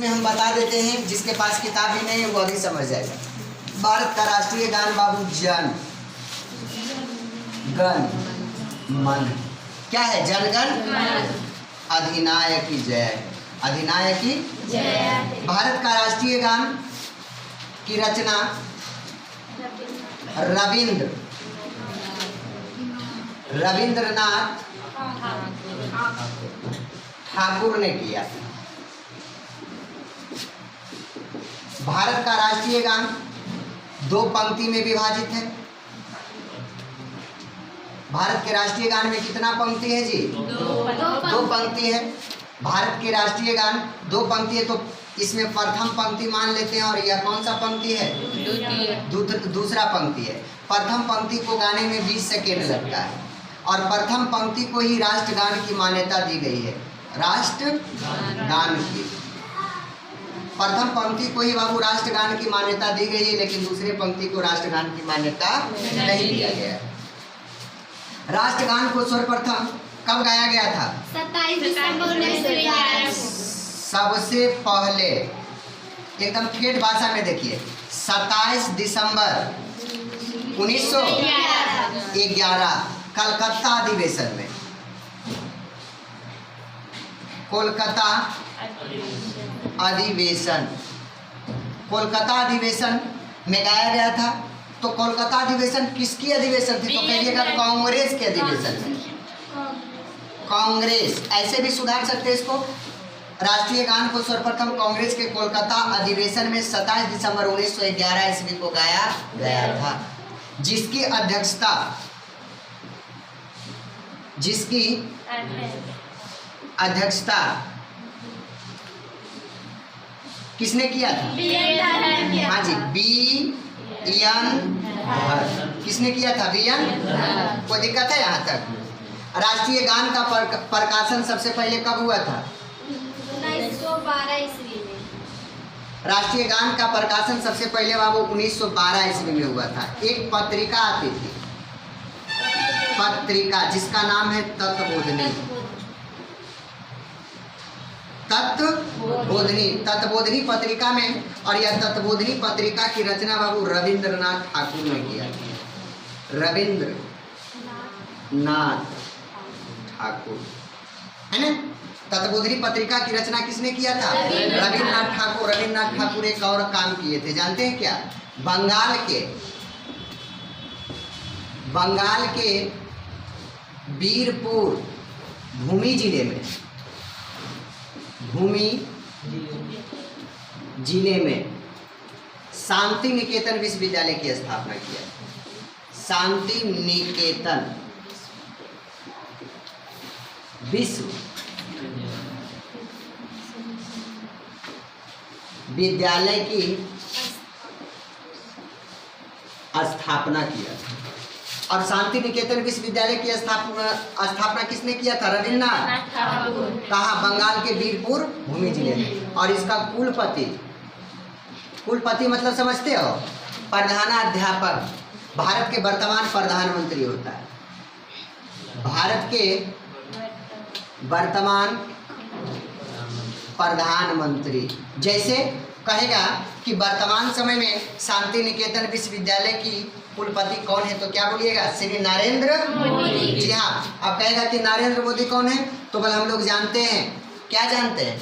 इसमें हम बता देते हैं, जिसके पास किताब ही नहीं है वो अभी समझ जाएगा। भारत का राष्ट्रीय गान बाबू जन गण मन। क्या है? जनगण अधिनायक की जय, अधिनायक की जय। भारत का राष्ट्रीय गान की रचना रविंद्रनाथ ठाकुर ने किया। भारत का राष्ट्रीय गान 2 पंक्ति में विभाजित है। भारत के राष्ट्रीय गान में कितना पंक्ति है जी? 2 पंक्ति है। भारत के राष्ट्रीय गान 2 पंक्ति है, तो इसमें प्रथम पंक्ति मान लेते हैं और यह कौन सा पंक्ति है? दूसरा पंक्ति है। प्रथम पंक्ति को गाने में 20 सेकेंड लगता है और प्रथम पंक्ति को ही राष्ट्रगान की मान्यता दी गई है। राष्ट्रगान की प्रथम पंक्ति को ही बाबू राष्ट्रगान की मान्यता दी गई है, लेकिन दूसरे पंक्ति को राष्ट्रगान की मान्यता नहीं दिया गया। राष्ट्रगान को सर्वप्रथम कब गाया गया था? 27 दिसंबर 1911। सबसे पहले एकदम ठेठ भाषा में देखिए, 27 दिसंबर 1911 कलकत्ता अधिवेशन में, कोलकाता अधिवेशन, कोलकाता अधिवेशन में गाया गया था। तो कोलकाता अधिवेशन किसकी अधिवेशन थी? तो कहिएगा कांग्रेस के अधिवेशन में। कांग्रेस, ऐसे भी सुधार सकते हैं इसको। राष्ट्रीय गान को सर्वप्रथम कांग्रेस के कोलकाता अधिवेशन में 27 दिसंबर 1911 ईस्वी को गाया गया था, जिसकी अध्यक्षता किसने किया था? हाँ जी, बी.एन. धर। किसने किया था? बी.एन. कोई दिक्कत है यहाँ तक? राष्ट्रीय गान का प्रकाशन सबसे पहले कब हुआ था? 1912 ईस्वी में। राष्ट्रीय गान का प्रकाशन सबसे पहले बाबू 1912 ईस्वी में हुआ था। एक पत्रिका आती थी, पत्रिका जिसका नाम है तत्वबोधिनी पत्रिका में, और यह तत्वबोधिनी पत्रिका की रचना बाबू रविंद्रनाथ ठाकुर ने किया। रविंद्रनाथ ठाकुर है ना। तत्वबोधिनी पत्रिका की रचना किसने किया था? रविंद्रनाथ ठाकुर। रविंद्रनाथ ठाकुर एक और काम किए थे, जानते हैं क्या? बंगाल के वीरपुर भूमि जिले में शांति निकेतन विश्वविद्यालय की स्थापना किया। शांति निकेतन विश्वविद्यालय की स्थापना किया। और शांति निकेतन विश्वविद्यालय की स्थापना किसने किया था? रविंद्रनाथ ठाकुर। कहाँ? बंगाल के वीरपुर भूमि जिले में। और इसका कुलपति मतलब समझते हो? प्रधानाध्यापक, भारत के वर्तमान प्रधानमंत्री होता है। भारत के वर्तमान प्रधानमंत्री जैसे कहेगा कि वर्तमान समय में शांति निकेतन विश्वविद्यालय की कुलपति कौन है, तो क्या बोलिएगा? श्री नरेंद्र मोदी। जी हाँ। अब कहेगा कि नरेंद्र मोदी कौन है, तो बल हम लोग जानते हैं, क्या जानते हैं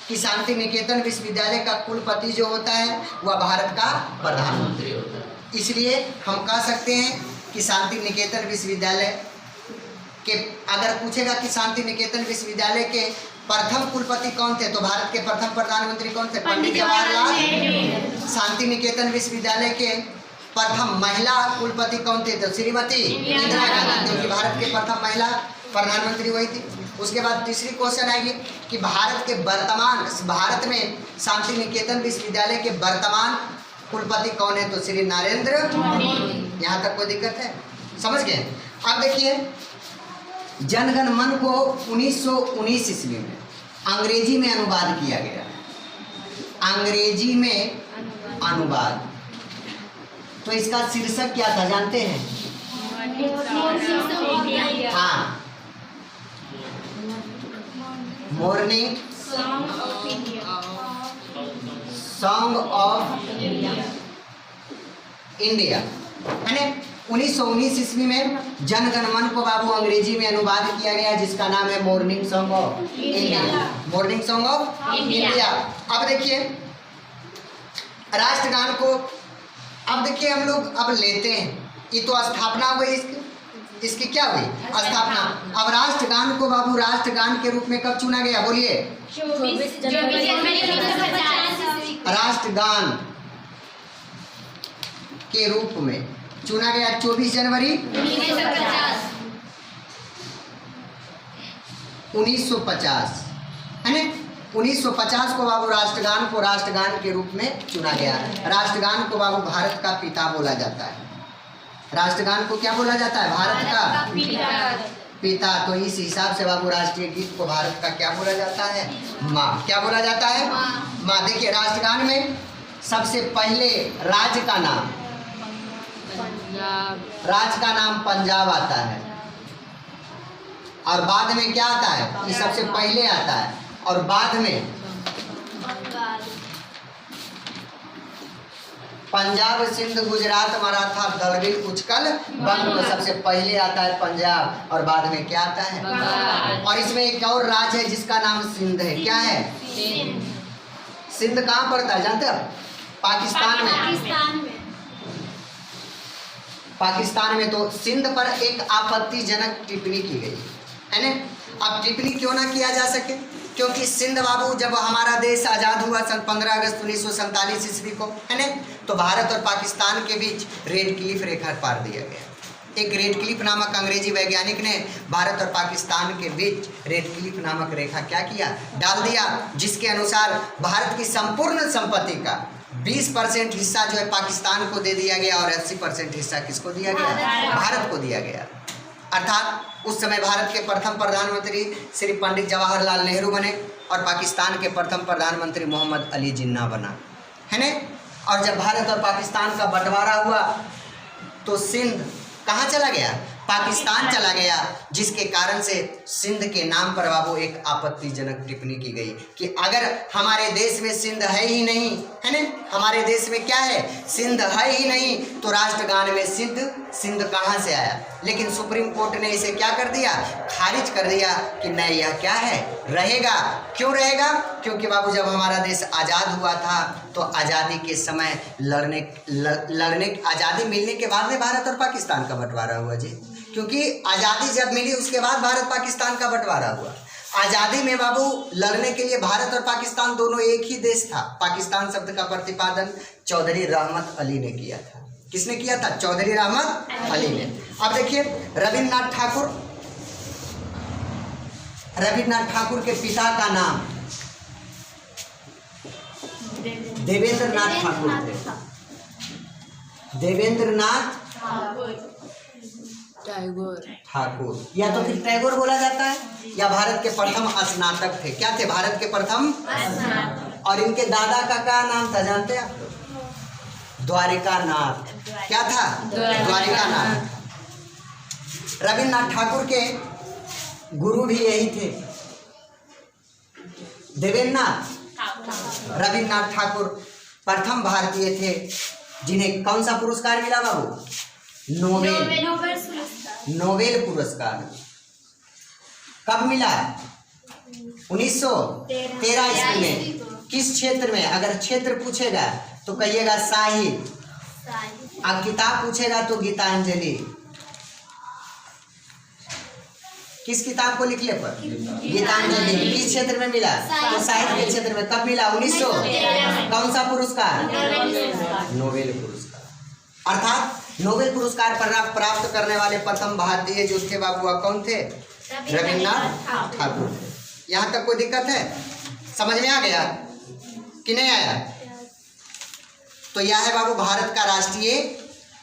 कि शांति निकेतन विश्वविद्यालय का कुलपति जो होता है वह भारत का प्रधानमंत्री होता है। इसलिए हम कह सकते हैं कि शांति निकेतन विश्वविद्यालय के, अगर पूछेगा कि शांति निकेतन विश्वविद्यालय के प्रथम कुलपति कौन थे, तो भारत के प्रथम प्रधानमंत्री कौन थे? पंडित जवाहरलाल। शांति निकेतन विश्वविद्यालय के प्रथम महिला कुलपति कौन थे? तो श्रीमती इंदिरा गांधी, क्योंकि भारत के प्रथम महिला प्रधानमंत्री वही थी। उसके बाद तीसरी क्वेश्चन आएगी कि भारत में शांति निकेतन विश्वविद्यालय के वर्तमान कुलपति कौन है, तो श्री नरेंद्र मोदी। यहाँ तक कोई दिक्कत है? समझ गए? अब देखिए, जनगण मन को 1919 ईस्वी में अंग्रेजी में अनुवाद किया गया। अंग्रेजी में अनुवाद, तो इसका शीर्षक क्या था जानते हैं? हाँ, मॉर्निंग सॉन्ग ऑफ इंडिया, है ना। 1919 ईस्वी में जन गण मन को बाबू अंग्रेजी में अनुवाद किया गया, जिसका नाम है morning song of India. Morning song of India. अब देखिए राष्ट्रगान को, अब देखिए हम लोग अब लेते हैं, ये तो स्थापना हुई इसकी क्या हुई स्थापना। अब राष्ट्रगान को बाबू राष्ट्रगान के रूप में कब चुना गया, बोलिए। 24 जनवरी 1950। राष्ट्रगान के रूप में चुना गया 24 जनवरी 1950, है ना। 1950 को बाबू राष्ट्रगान के रूप में चुना गया। राष्ट्रगान को बाबू भारत का पिता बोला जाता है। राष्ट्रगान को क्या बोला जाता है, भारत का पिता। तो इस हिसाब से बाबू राष्ट्रीय गीत को भारत का क्या बोला जाता है, माँ। क्या बोला जाता है, माँ। देखिए राष्ट्रगान में सबसे पहले राज्य का नाम पंजाब आता है, और बाद में क्या आता है, ये सबसे पहले आता है, और बाद में पंजाब, सिंध, गुजरात, मराठा, दलगिल, उचकल, बंग। तो सबसे पहले आता है पंजाब, और बाद में क्या आता है, और इसमें एक और राज्य है जिसका नाम सिंध है। क्या है, सिंध कहाँ पड़ता है जानते हो, पाकिस्तान में। पाकिस्तान में। तो सिंध पर एक आपत्तिजनक टिप्पणी की गई, है ना। अब टिप्पणी क्यों ना किया जा सके, क्योंकि सिंध बाबू जब हमारा देश आज़ाद हुआ सन 15 अगस्त 1947 ईस्वी को, है ना, तो भारत और पाकिस्तान के बीच रेड क्लिफ रेखा पार दिया गया। एक रेड क्लिफ नामक अंग्रेजी वैज्ञानिक ने भारत और पाकिस्तान के बीच रेड क्लिफ नामक रेखा क्या किया, डाल दिया, जिसके अनुसार भारत की संपूर्ण संपत्ति का 20% हिस्सा जो है पाकिस्तान को दे दिया गया, और 80% हिस्सा किसको दिया गया, भारत को दिया गया। अर्थात उस समय भारत के प्रथम प्रधानमंत्री श्री पंडित जवाहरलाल नेहरू बने, और पाकिस्तान के प्रथम प्रधानमंत्री मोहम्मद अली जिन्ना बना, है ना। और जब भारत और पाकिस्तान का बंटवारा हुआ तो सिंध कहाँ चला गया, पाकिस्तान चला गया, जिसके कारण से सिंध के नाम पर बाबू एक आपत्तिजनक टिप्पणी की गई कि अगर हमारे देश में सिंध है ही नहीं, है ना, हमारे देश में क्या है, सिंध है ही नहीं, तो राष्ट्रगान में सिंध कहाँ से आया। लेकिन सुप्रीम कोर्ट ने इसे क्या कर दिया, खारिज कर दिया कि नहीं, यह क्या है, रहेगा। क्यों रहेगा, क्योंकि बाबू जब हमारा देश आज़ाद हुआ था तो आज़ादी के समय लड़ने आज़ादी मिलने के बाद में भारत और पाकिस्तान का बंटवारा हुआ जी, क्योंकि आज़ादी जब मिली उसके बाद भारत पाकिस्तान का बंटवारा हुआ। आज़ादी में बाबू लड़ने के लिए भारत और पाकिस्तान दोनों एक ही देश था। पाकिस्तान शब्द का प्रतिपादन चौधरी रहमत अली ने किया था। किसने किया था, चौधरी रहमत अली ने। अब देखिए रविन्द्रनाथ ठाकुर के पिता का नाम देवेंद्रनाथ ठाकुर थे। देवेंद्रनाथ ठाकुर, या तो फिर टैगोर बोला जाता है, या भारत के प्रथम स्नातक थे। क्या थे, भारत के प्रथम स्नातक। और इनके दादा का क्या नाम था जानते हैं आप लोग, द्वारिकानाथ। क्या था, द्वारिकानाथ। रविन्द्रनाथ ठाकुर के गुरु भी यही थे, रविन्द्रनाथ ठाकुर प्रथम भारतीय थे जिन्हें कौन सा पुरस्कार मिला बाबू, नोबेल पुरस्कार। कब मिला, 1913 ईस्वी में। किस क्षेत्र में, अगर क्षेत्र पूछेगा तो कहिएगा साहित्य, और किताब पूछेगा तो गीतांजलि। किस किताब को लिखने पर, गीतांजलि। किस क्षेत्र में मिला, तो साहित्य के क्षेत्र में। कब मिला, 1900। कौन सा पुरस्कार, नोबेल पुरस्कार। अर्थात नोबेल पुरस्कार प्राप्त करने वाले प्रथम भारतीय जो थे बाबू कौन थे, रविन्द्रनाथ ठाकुर थे। यहाँ तक कोई दिक्कत है, समझ में आ गया कि नहीं आया। तो यह है बाबू भारत का राष्ट्रीय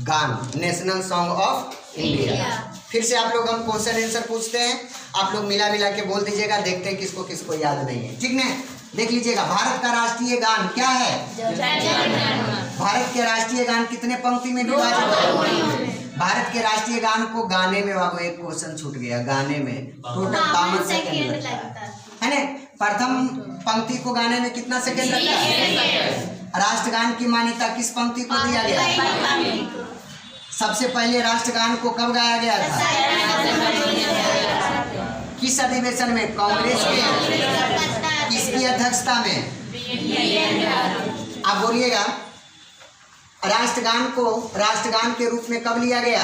गान, नेशनल सॉन्ग ऑफ इंडिया। फिर से आप लोग हम क्वेश्चन आंसर पूछते हैं, आप लोग मिला के बोल दीजिएगा, देखते हैं किसको किसको याद नहीं है, ठीक ना। देख लीजिएगा, भारत का राष्ट्रीय गान क्या है, भारत के राष्ट्रीय गान कितने पंक्ति में विभाजित है। भारत के राष्ट्रीय गान को गाने में बाबू एक क्वेश्चन छूट गया, गाने में टोटल 52 सेकेंड लगता है ना। प्रथम पंक्ति को गाने में कितना सेकेंड लगता है, राष्ट्रगान की मान्यता किस पंक्ति को दिया गया? सबसे पहले राष्ट्रगान को कब गाया गया था? किस अधिवेशन में? कांग्रेस के किसकी अध्यक्षता में? आप बोलिएगा राष्ट्रगान के रूप में कब लिया गया?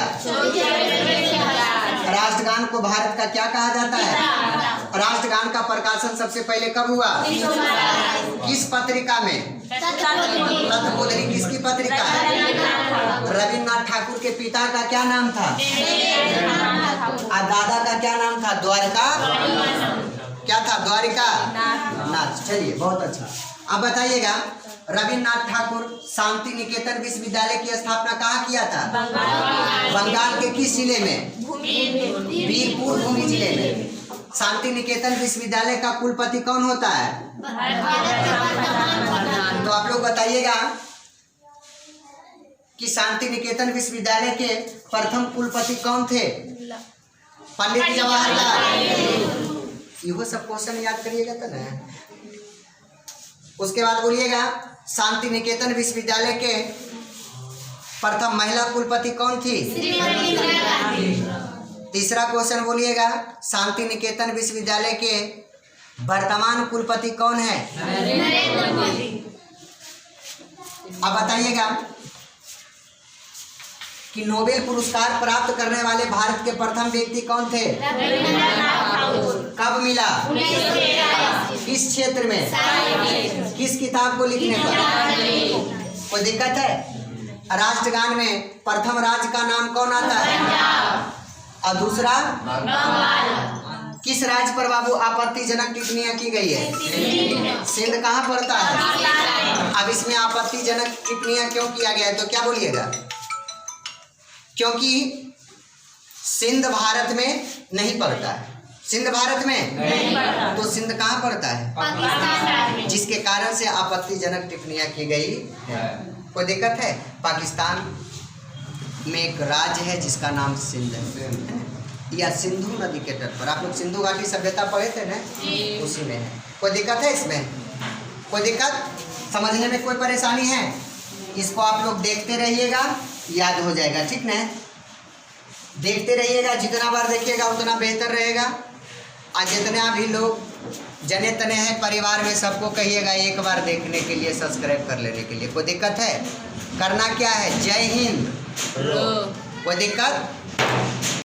राष्ट्रगान को भारत का क्या कहा जाता है? राष्ट्रगान का प्रकाशन सबसे पहले कब हुआ? किस पत्रिका में? तत्वबोधिनी किसकी पत्रिका है? रविन्द्रनाथ ठाकुर के पिता का क्या नाम था? और दादा का क्या नाम था? द्वारिका क्या था? द्वारिका नाथ। चलिए, बहुत अच्छा। अब बताइएगा, रविन्द्रनाथ ठाकुर शांति निकेतन विश्वविद्यालय की स्थापना कहाँ किया था? बंगाल के किस जिले में? वीरपुर भूमि जिले में। शांति निकेतन विश्वविद्यालय का कुलपति कौन होता है? तो आप लोग बताइएगा कि शांति निकेतन विश्वविद्यालय के प्रथम कुलपति कौन थे? पंडित जवाहरलाल। ये सब क्वेश्चन याद करिएगा तो ना। उसके बाद बोलिएगा, शांति निकेतन विश्वविद्यालय के प्रथम महिला कुलपति कौन थी? तीसरा क्वेश्चन बोलिएगा, शांति निकेतन विश्वविद्यालय के वर्तमान कुलपति कौन है? अब बताइएगा कि नोबेल पुरस्कार प्राप्त करने वाले भारत के प्रथम व्यक्ति कौन थे? कब मिला? किस क्षेत्र में? किस किताब को लिखने पर? कोई दिक्कत है? राष्ट्रगान में प्रथम राज्य का नाम कौन आता है? और दूसरा किस राज्य पर बाबू आपत्तिजनक टिप्पणियां की गई है? सिंध कहाँ पड़ता है? अब इसमें आपत्तिजनक टिप्पणियां क्यों किया गया है तो क्या बोलिएगा? क्योंकि सिंध भारत में नहीं पड़ता है। सिंध भारत में नहीं पड़ता। तो सिंध कहाँ पड़ता है? पाकिस्तान। जिसके कारण से आपत्तिजनक टिप्पणियां की गई है। कोई दिक्कत है? पाकिस्तान में एक राज्य है जिसका नाम सिंध है, या सिंधु नदी के तट पर। आप लोग सिंधु घाटी सभ्यता पढ़े थे ना, उसी में है। कोई दिक्कत है इसमें? कोई दिक्कत? समझने में कोई परेशानी है? इसको आप लोग देखते रहिएगा, याद हो जाएगा, ठीक ना? देखते रहिएगा, जितना बार देखिएगा उतना बेहतर रहेगा। आज जितने भी लोग जने तने हैं परिवार में, सबको कहिएगा एक बार देखने के लिए, सब्सक्राइब कर लेने के लिए। कोई दिक्कत है? करना क्या है? जय हिंद। कोई दिक्कत?